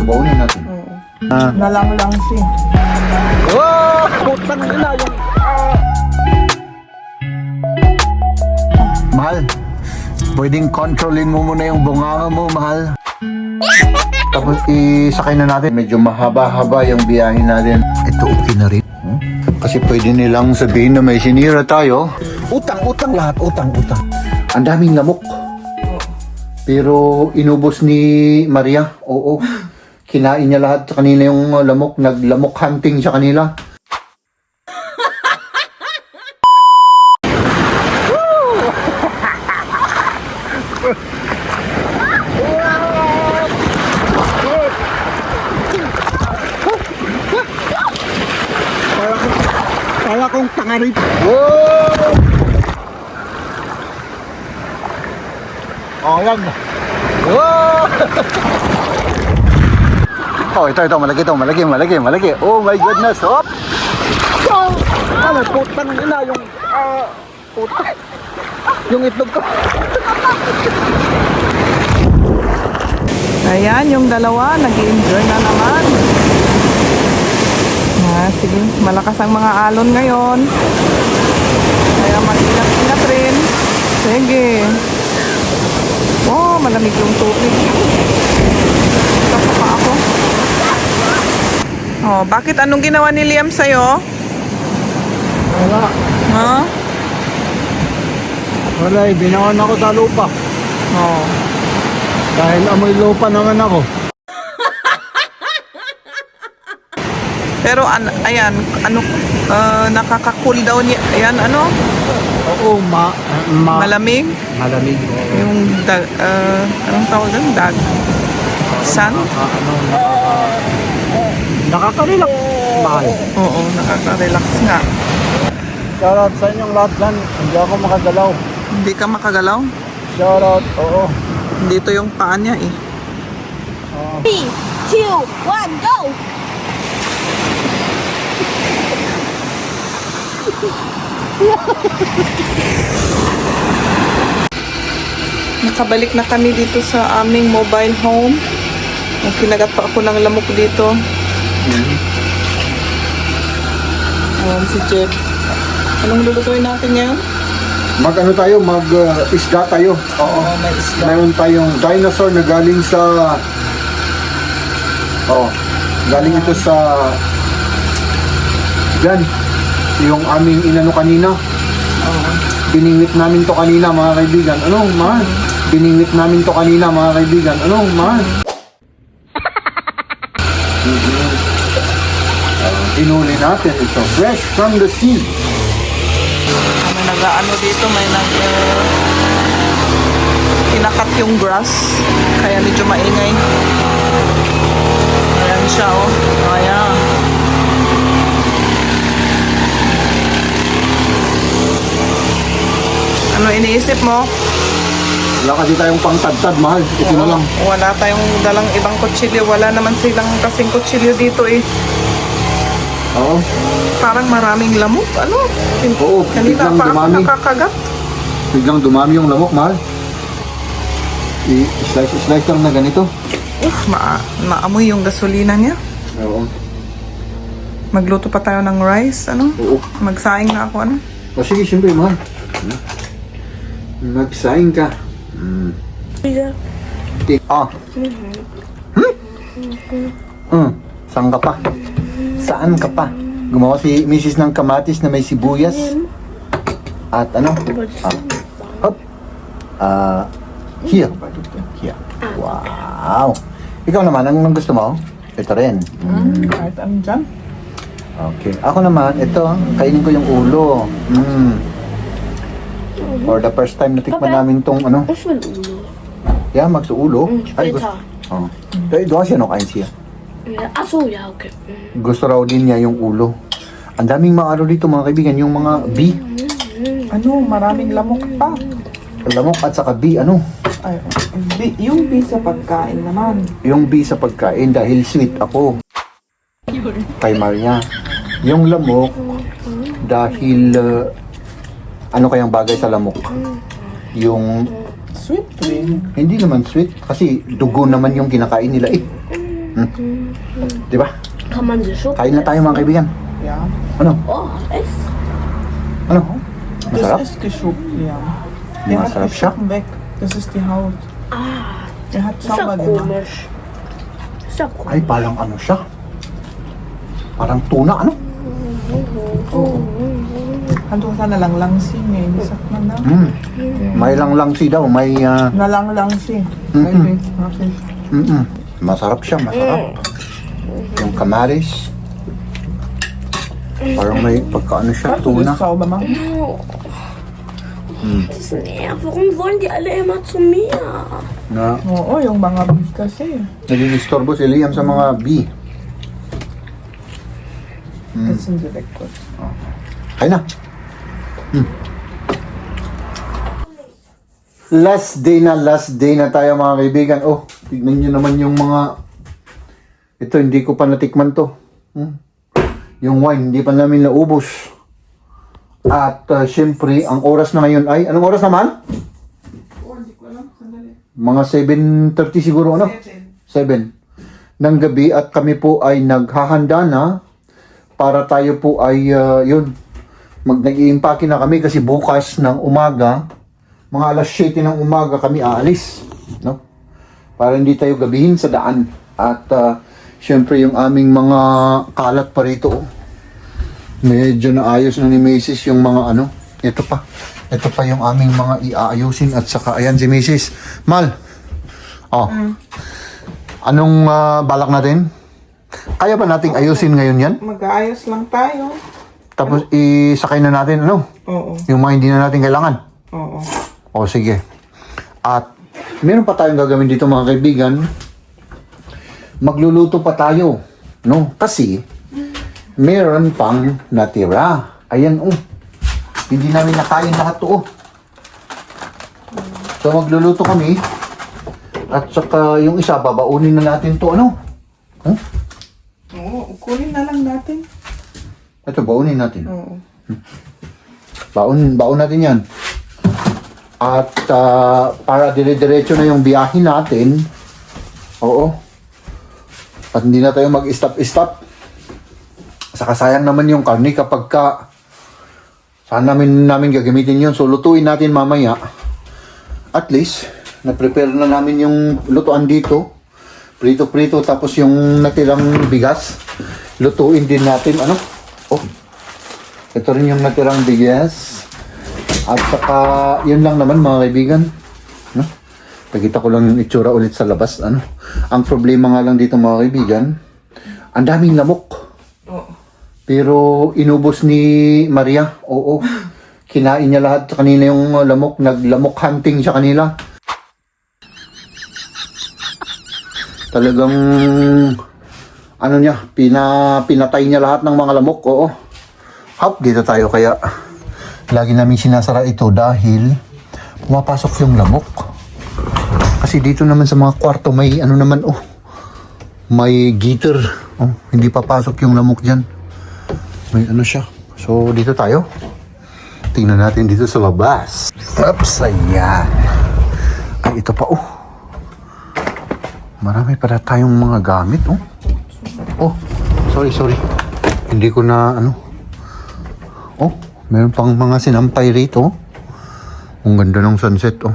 baunin natin. Oo. Ah. Nalang siya. Oh! Putang ina yung... Mahal, pwedeng kontrolin mo muna yung bunganga mo, mahal. Tapos isakay na natin. Medyo mahaba-haba yung biyahe natin. Ito okay na rin. Kasi pwede nilang sabihin na may sinira tayo. Utang lahat, utang. Ang daming lamok. Pero inubos ni Maria, oo. Kinain niya lahat sa kanina yung lamok. Naglamok hunting sa kanila. Kala kong tanga rin. Whoa! Oh, yan. Whoa! Oh, ito, malaki. Oh my goodness, hop! Oh! Ano, putang ina yung... putang. Yung itlog ko. Ayan, yung dalawa, nag-enjoy na naman. Sige, malakas ang mga alon ngayon. Kaya mag-ingat-ingat rin. Sige. Oh, malamig yung tubig. Tapos pa ako. Oh, bakit anong ginawa ni Liam sa'yo? Wala. Ha? Wala, binaon ako sa lupa. Oh. Dahil amoy lupa naman ako. Pero ayan, ano, nakaka-cool down niya. Ayan, ano? Oo, Malamig. malamig. Oo. Yung, anong tawag doon? Sun? Nakaka-relax. Mahal. Oo, nakaka-relax nga. Shoutout sa inyong lahat dyan. Hindi ako makagalaw. Hindi ka makagalaw? Shoutout, oo. Dito yung paa niya eh. 3, 2, 1, go! Nakabalik na kami dito sa aming mobile home. Kinagat pa ako ng lamok dito. Ayan si Jeff. Anong lulutuin natin ngayon? Mag-ano tayo? Mag-isda tayo. Oo. May isda. Mayroon tayong dinosaur na galing sa... Oo. Galing ito sa... Yan. Yung aming inano kanina. Oo. Biningwit namin to kanina, mga kaibigan. Ano, mahal? Biningwit namin to kanina, mga kaibigan. Ano, mahal? Inuli natin ito. Fresh from the sea. May nag-ano dito, may kinakat yung grass. Kaya medyo maingay. Ayan siya, oh. Ayan. Ano iniisip mo? Wala kasi tayong pangtadtad, mahal. Ito na lang. Wala tayong dalang ibang kutsilyo. Wala naman silang kasing kutsilyo dito eh. Oo. Parang maraming lamok. Ano? Oo, Kanina biglang pa ako dumami. nakakagat. Biglang dumami yung lamok, mahal. I-slice lang na ganito. Maamoy yung gasolina niya. Oo. Magluto pa tayo ng rice. Ano? Oo. Magsaing na ako. Ano? O sige, siyempre, mahal. Magsaing ka. Ah. Saan ka pa? Saan ka pa? Gumawa si Mrs. ng kamatis na may sibuyas. At ano? Hop. Here. Here. Wow. Ikaw naman, anong gusto mo? Ito rin. Kahit ano dyan? Okay. Ako naman, ito, kainin ko yung ulo. For the first time natikman namin tong ano. Gusto mo ulo? Yeah, magsuulo. Ay, pwede. gusto. Oh. Doon siya no, kain siya. Aso, yeah, okay. Gusto raw din niya yung ulo. Ang daming mga ano dito mga kaibigan, yung mga bee. Ano? Maraming lamok pa. Lamok at saka bee, ano? Ay, yung bee sa pagkain naman. Yung bee sa pagkain dahil sweet ako. Kay Maria. Yung lamok dahil ano kayang bagay sa lamok? Yung Sweet rin. hindi naman sweet kasi dugo naman yung kinakain nila eh. Di ba? Kann man sie schon Kain na tayo mga kaibigan. Ja. Ano? Oh, echt? Ano? Das Masarap? ist geschuppt, ja. Der hat Masarap die siya. Schuppen weg. Das ist die Haut. Ah, Der hat ist ja sauber gemacht. komisch. Ist ja Ay, komisch. parang ano siya? Parang tuna, ano? Handtuch na nalanglangsi eh. Wie sagt man da? May lang-langsi daw, may... Nalanglangsi. Mm-mm. Okay. Masarap siya, masarap. Yung kamaris. Parang may pagkaano siya, Kannst du tuna. das sauber machen? Das nervt. Warum wollen die alle immer zu mir? Na Oo, yung mga beef kasi. naging-istorbo si Liam sa mga bee. Jetzt sind sie weg kurz. Kain na. Last day na tayo mga kaibigan. Oh, tignan nyo naman yung mga... Ito, hindi ko pa natikman to. Yung wine, hindi pa namin naubos. At syempre, ang oras na ngayon ay... Anong oras naman? Mga 7:30 siguro, ano? 7 ng gabi at kami po ay naghahanda na para tayo po ay yun nag-iimpake na kami kasi bukas ng umaga mga alas 7 ng umaga kami aalis, no? Para hindi tayo gabihin sa daan at syempre yung aming mga kalat pa rito, oh. Medyo naayos na ni Mrs. yung mga ano, ito pa yung aming mga iaayusin at saka ayan si Mrs. Mal, oh. Anong balak natin? Kaya ba nating ayusin ngayon yan? Mag-aayos lang tayo. Tapos isakay na natin, ano? Oo. Yung mga hindi na natin kailangan. Oo. O sige. At meron pa tayong gagawin dito mga kaibigan. Magluluto pa tayo, no? Kasi meron pang natira. Ayan, oh. Hindi namin nakain lahat to, oh. So magluluto kami. At saka yung isa, babaunin na natin to, ano? Huh? Oo, kunin na lang natin. Ito, baunin natin. Oo. Baon natin yan. At para dire-diretso na yung biyahe natin. Oo. At hindi na tayo mag-stop. Saka sayang naman yung karne kapag saan namin gagamitin yun. So lutuin natin mamaya. At least, na-prepare na namin yung lutuan dito. Prito-prito tapos yung natirang bigas. Lutuin din natin. Ano? Oh. Ito rin yung natirang bigas. At saka, yun lang naman mga kaibigan. No? Pagkita ko lang yung itsura ulit sa labas. Ano? Ang problema nga lang dito mga kaibigan, ang daming lamok. Oo. Pero inubos ni Maria. Oo. Kinain niya lahat kanina yung lamok. Naglamok hunting siya kanila. Talagang ano niya, pinatay niya lahat ng mga lamok. Oo. Hop, dito tayo kaya lagi namin sinasara ito dahil pumapasok yung lamok. Kasi dito naman sa mga kwarto may ano naman, oh. May gitter. Oh, hindi papasok yung lamok diyan. May ano siya. So dito tayo. Tingnan natin dito sa labas. Oops, ayan. Ay, ito pa, oh. Marami para tayong mga gamit, oh. Oh, sorry. Hindi ko na, ano. Oh, meron pang mga sinampay rito. Ang ganda ng sunset, oh.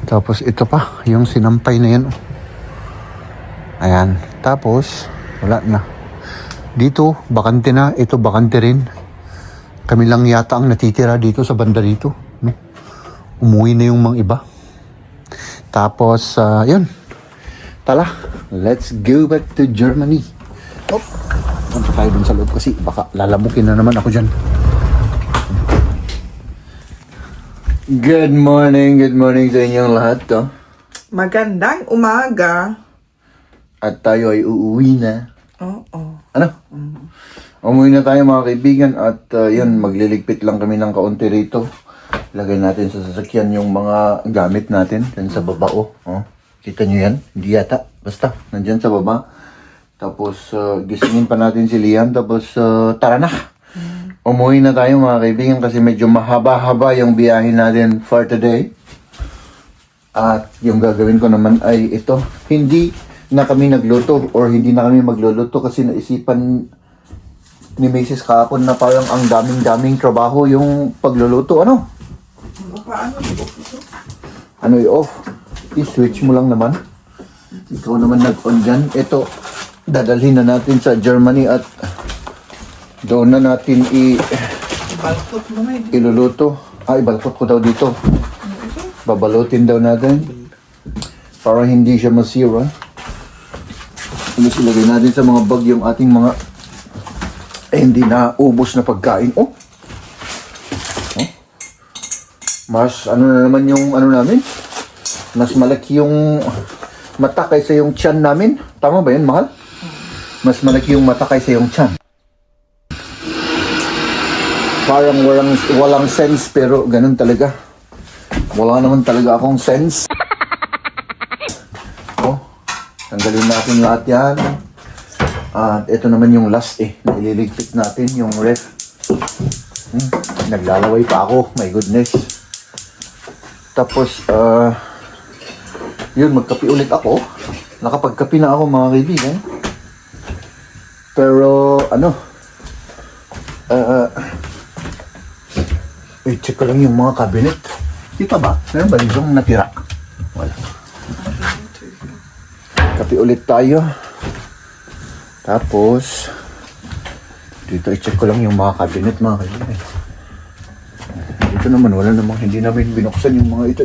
Tapos ito pa, yung sinampay na yan, oh. Ayan. Tapos, wala na. Dito, bakante na. Ito, bakante rin. Kami lang yata ang natitira dito sa banda dito, no? Umuwi na yung mga iba. Tapos, yun. Tala, let's go back to Germany. Oh, punta tayo dun sa loob kasi baka lalamukin na naman ako dyan. Good morning sa inyong lahat, to. Magandang umaga. At tayo ay uuwi na. Oo. Ano? Umuwi na tayo mga kaibigan at yun, magliligpit lang kami ng kaunti rito. Lagay natin sa sasakyan yung mga gamit natin dyan sa baba, oh. Kita nyo yan? Hindi yata. Basta, nandyan sa baba. Tapos, gisingin pa natin si Liam. Tapos, tara na. Umuwi na tayo mga kaibigan kasi medyo mahaba-haba yung biyahe natin for today. At yung gagawin ko naman ay ito. Hindi na kami nagluto or hindi na kami magluluto kasi naisipan ni Mrs. kahapon na parang ang daming-daming trabaho yung pagluluto. Ano? Ano i-off? I-switch mo lang naman. Ikaw naman nag-on dyan. Ito, dadalhin na natin sa Germany at doon na natin Balkot mo na iluluto. Ibalkot ko daw dito. Babalutin daw natin para hindi siya masira. Tapos ilagay natin sa mga bag yung ating mga hindi na ubos na pagkain. Oh. Mas ano na naman yung ano namin? Mas malaki yung mata kaysa yung tiyan namin. Tama ba yun, mahal? Mas malaki yung mata kaysa yung tiyan. Parang walang sense pero ganun talaga. Wala naman talaga akong sense. Oh, tanggalin natin lahat yan. At ito naman yung last na ililigpit natin, yung ref. Naglalaway pa ako, my goodness. Tapos, yun, magkapi ulit ako. Nakapagkapi na ako, mga kaibigan. Pero, i-check ko lang yung mga cabinet. Kita ba? Meron ba yung natira? Wala. Kapi ulit tayo. Tapos, dito i-check ko lang yung mga cabinet, mga kaibigan. Dito naman, wala namang hindi namin binuksan yung mga ito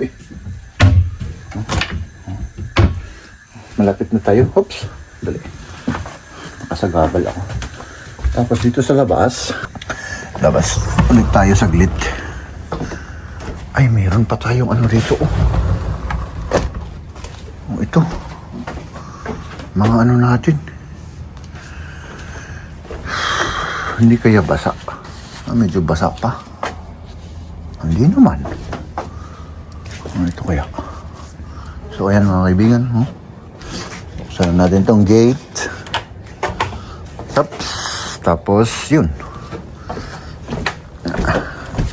Malapit na tayo. Oops. Dali. Nakasagabal ako. Tapos dito sa labas ulit tayo saglit. Ay, mayroon pa tayong ano rito. Ito. Mga ano natin. Hindi kaya basa. Medyo basa pa. Hindi naman. Ito kaya. So, ayan mga kaibigan. Buksan natin tong gate. Tapos, yun.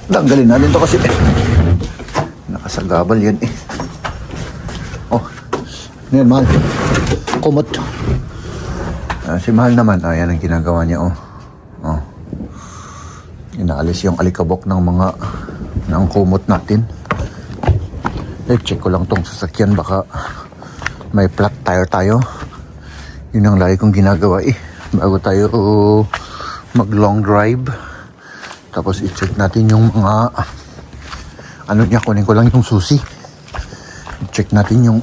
Tanggalin natin to kasi nakasagabal yan Oh, yan mahal. Kumot. Si mahal naman, ayan ang ginagawa niya inaalis yung alikabok ng kumot natin. Check ko lang tong sasakyan, baka may flat tire tayo. Yun ang lagi kong ginagawa bago tayo mag long drive. Tapos i-check natin yung mga kunin ko lang yung susi. I-check natin yung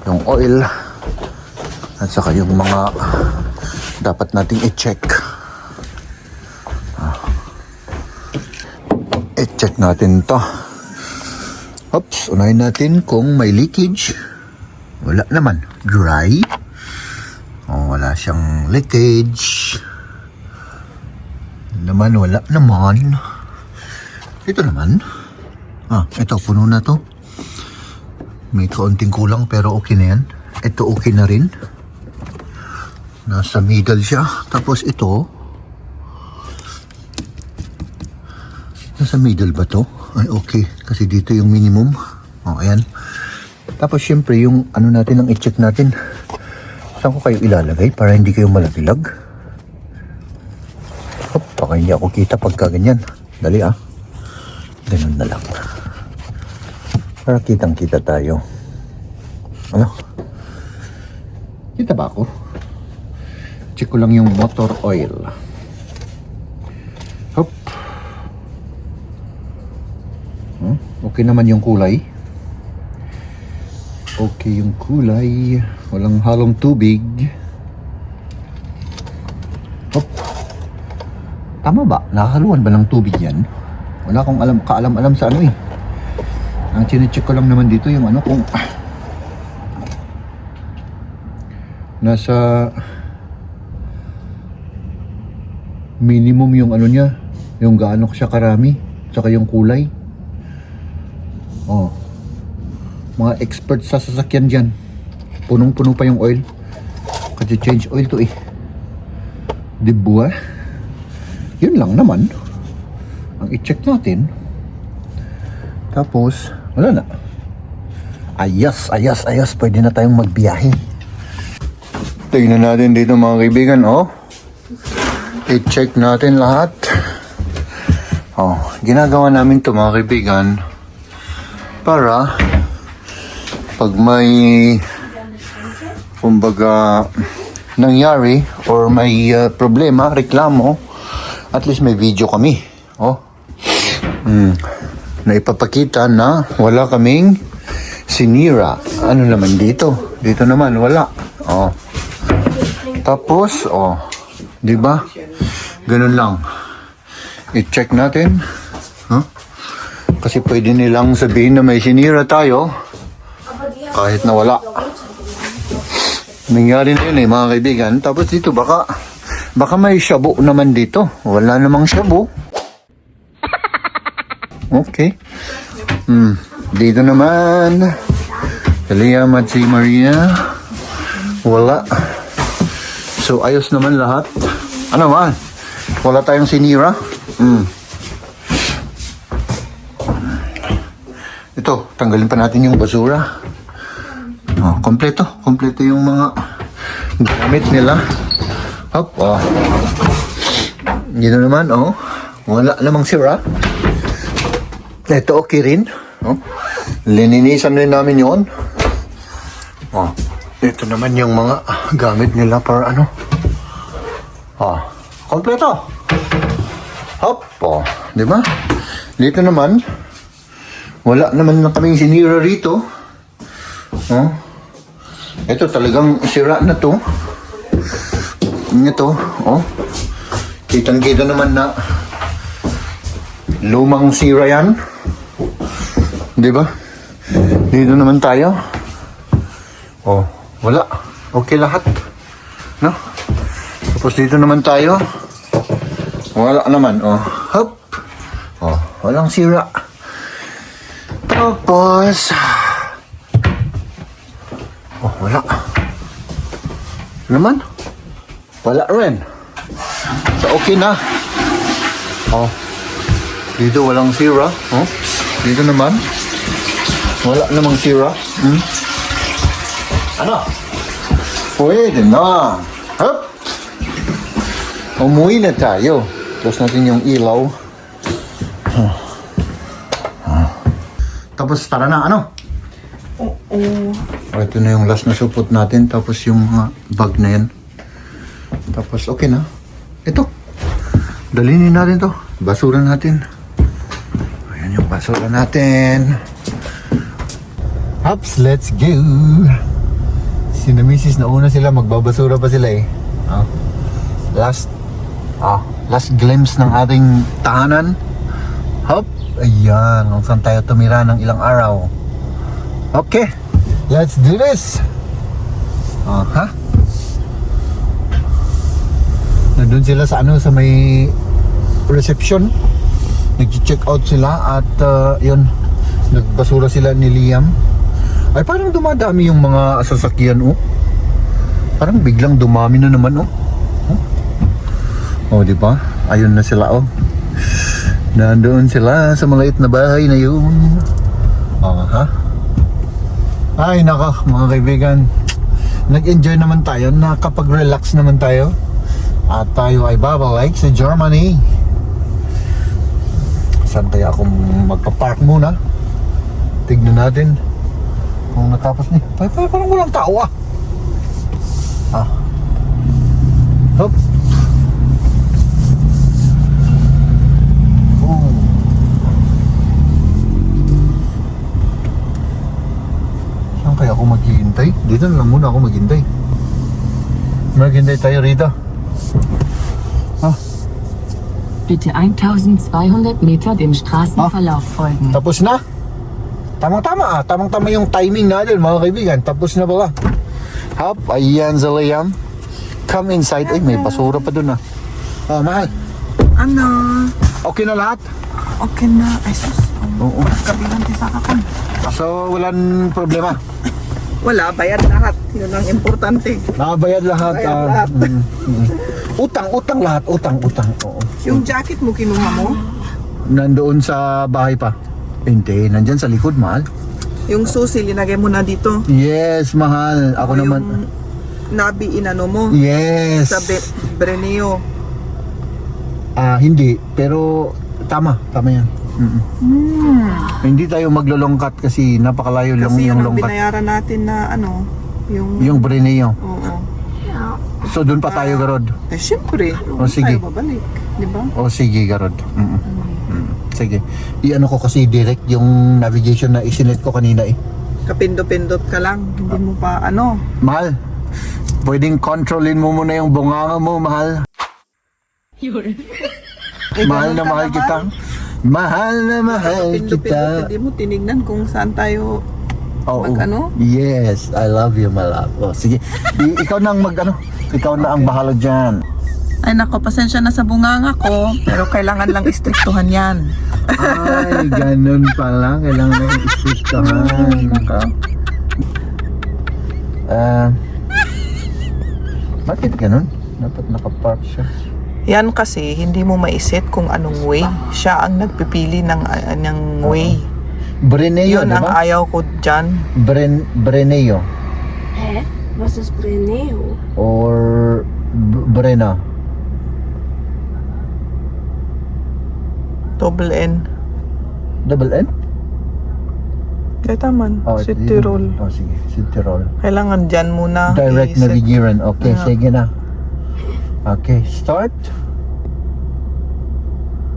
yung oil at saka yung mga dapat nating i-check. I-check natin to. Oops, unahin natin kung may leakage. Wala naman. Dry. Wala siyang leakage. Wala naman. Ito naman. Ito, puno na to. May kaunting kulang pero okay na yan. Ito okay na rin. Nasa middle siya. Tapos ito. Nasa middle ba to? Ay, okay. Kasi dito yung minimum. Ayan. Tapos syempre yung natin ang i-check natin. Saan ko kayo ilalagay para hindi kayo malaglag? Baka hindi ako kita pagka ganyan. Dali ganun na lang. Para kitang kita tayo. Kita ba ako? Check ko lang yung motor oil. Hop. Okay naman yung kulay. Okay yung kulay. Walang halong tubig. Hop. Tama ba? Nakahaluan ba ng tubig yan? Wala akong kaalam-alam sa Ang chinecheck ko lang naman dito yung kung nasa minimum yung niya, yung gaano siya karami, tsaka yung kulay. Mga expert sa sasakyan dyan. Punong-puno pa yung oil. Kasi change oil to Diba? Yun lang naman ang i-check natin. Tapos wala na. Ayos. Pwede na tayong magbiyahe. Tingnan natin dito mga kaibigan, oh. I-check natin lahat. Oh, ginagawa namin to mga kaibigan para pag may kumbaga nangyari or may problema, reklamo, at least may video kami. Oh. Na ipapakita na wala kaming sinira. Ano naman dito? Dito naman wala. Oh. Tapos, oh, 'di ba? Ganun lang. I-check natin. Huh? Kasi pwede nilang sabihin na may sinira tayo kahit na wala. Nangyari na yun mga kaibigan. Tapos dito baka may shabu naman dito. Wala namang shabu. Okay. Dito naman Liam at si Maria. Wala. So ayos naman lahat. Ano man? Wala tayong sinira. Ito, tanggalin pa natin yung basura. Oh, kompleto yung mga gamit nila. Hop, oh. Dito naman, oh. Wala namang sira. Ito, okay rin. Oh. Lininisan rin namin yun. Oh. Ito naman yung mga gamit nila para ano. Oh. Kompleto. Hop, oh. Diba? Dito naman, wala naman na kaming sinira rito. Oh. Ito talagang sira na to. Ito, oh. Kitang-kita naman na lumang sira yan. Diba? Dito naman tayo. Oh, wala. Okay lahat. No? Tapos dito naman tayo. Wala naman, oh. Hop. Oh, walang sira. Tapos oh, wala. Naman? Wala rin. So, okay na. Oh. Dito walang sira. Oh. Dito naman. Wala namang sira. Ano? Pwede na. Hup. Umuwi na tayo. Close natin yung ilaw. Tapos tara na, ano? Oh, ito na yung last na supot natin. Tapos yung mga bag na yan. Tapos okay na. Ito. Dalinin natin to. Basura natin. Ayan yung basura natin. Hops, let's go. Sina misis na una sila. Magbabasura pa sila eh. Oh. Last glimpse ng ating tahanan. Hop. Ayan. Kung saan tayo tumira ng ilang araw. Okay. Let's do this. Nandun sila sa ano, sa may reception. Nag-check out sila at yun, nagbasura sila ni Liam. Ay parang dumadami yung mga sasakyan, oh. Parang biglang dumami na naman, oh. Oh, di ba? Ayun na sila, oh. Nandoon sila sa maliit na bahay na yun. Ay nako mga kaibigan, nag-enjoy naman tayo, nakapag-relax naman tayo. At tayo ay babalik sa Germany. Saan kaya akong magpa-park muna? Tignan natin kung natapos ni. Parang walang tao ah. Hop. Saan kaya ako maghihintay? Dito na lang muna ako maghintay. Maghintay tayo rito. Bitte 1200 Meter dem Straßenverlauf folgen. Tapos na? Tamang-tama ah. Tamang-tama yung timing natin mga kaibigan. Tapos na pala. Hop, ayan sa Liam. Come inside. Ay, may basura pa dun ah. Mahal. Ano? Okay na lahat? Okay na. Ay sus. Oo. Kabilang ti sa kakon. So, walang problema. Wala, bayad lahat. Yun ang importante. Nakabayad lahat. Bayad lahat. Utang lahat. Utang. Oo. Yung jacket mo kinuha mo? Nandoon sa bahay pa. Hindi, nandyan sa likod, mahal. Yung susi, linagay mo na dito. Yes, mahal. Ako naman. Nabi inano mo Yes. sa Breneo. Hindi, pero tama yan. Hindi tayo maglolongkat kasi napakalayo lang Kasi yung yun ang longkat. binayaran natin na ano, Yung Breneo. Oo. So doon pa tayo, Garod. Eh, syempre. O, sige. Tayo babalik. Di ba? O sige, Garod. Sige. I-ano ko kasi direct yung navigation na isinet ko kanina eh. Kapindo-pindot ka lang. Hindi mo pa ano. Mahal, pwedeng kontrolin mo muna yung bunganga mo, mahal. Eh, Mahal ganun na ka mahal naman. kita. Mahal na mahal Pindot-pindot. kita. Hindi mo tinignan kung saan tayo Oo. mag-ano? Yes, I love you, my love. Oh, sige. Ikaw na ang mag-ano. Ikaw na ang bahala dyan. Ay nako, pasensya na sa bunganga ko. Pero kailangan lang istriktuhan yan. Ay, ganun pala. Kailangan na i-strictahan. Bakit ganun? Dapat nakapark siya. Yan kasi, hindi mo maiset kung anong way. Siya ang nagpipili ng way. Breneo, Yun di ang ba? ayaw ko dyan. Breneo. Hä? Was ist Breneo? Or Brena. Double N. Double N? Kaya taman, si yun. Tirol. Oh, sige. Si Tirol. Kailangan dyan muna. Direct i-set. navigieren. Okay, Ja. sige na. Okay, start.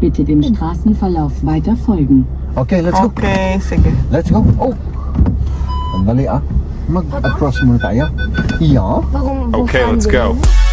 Bitte dem Straßenverlauf weiter folgen. Okay, let's go. Okay, sige. Let's go. Oh! Sandali Mag-cross muna tayo. Yeah. Warum? Wo Okay, fahren let's wir go. hin?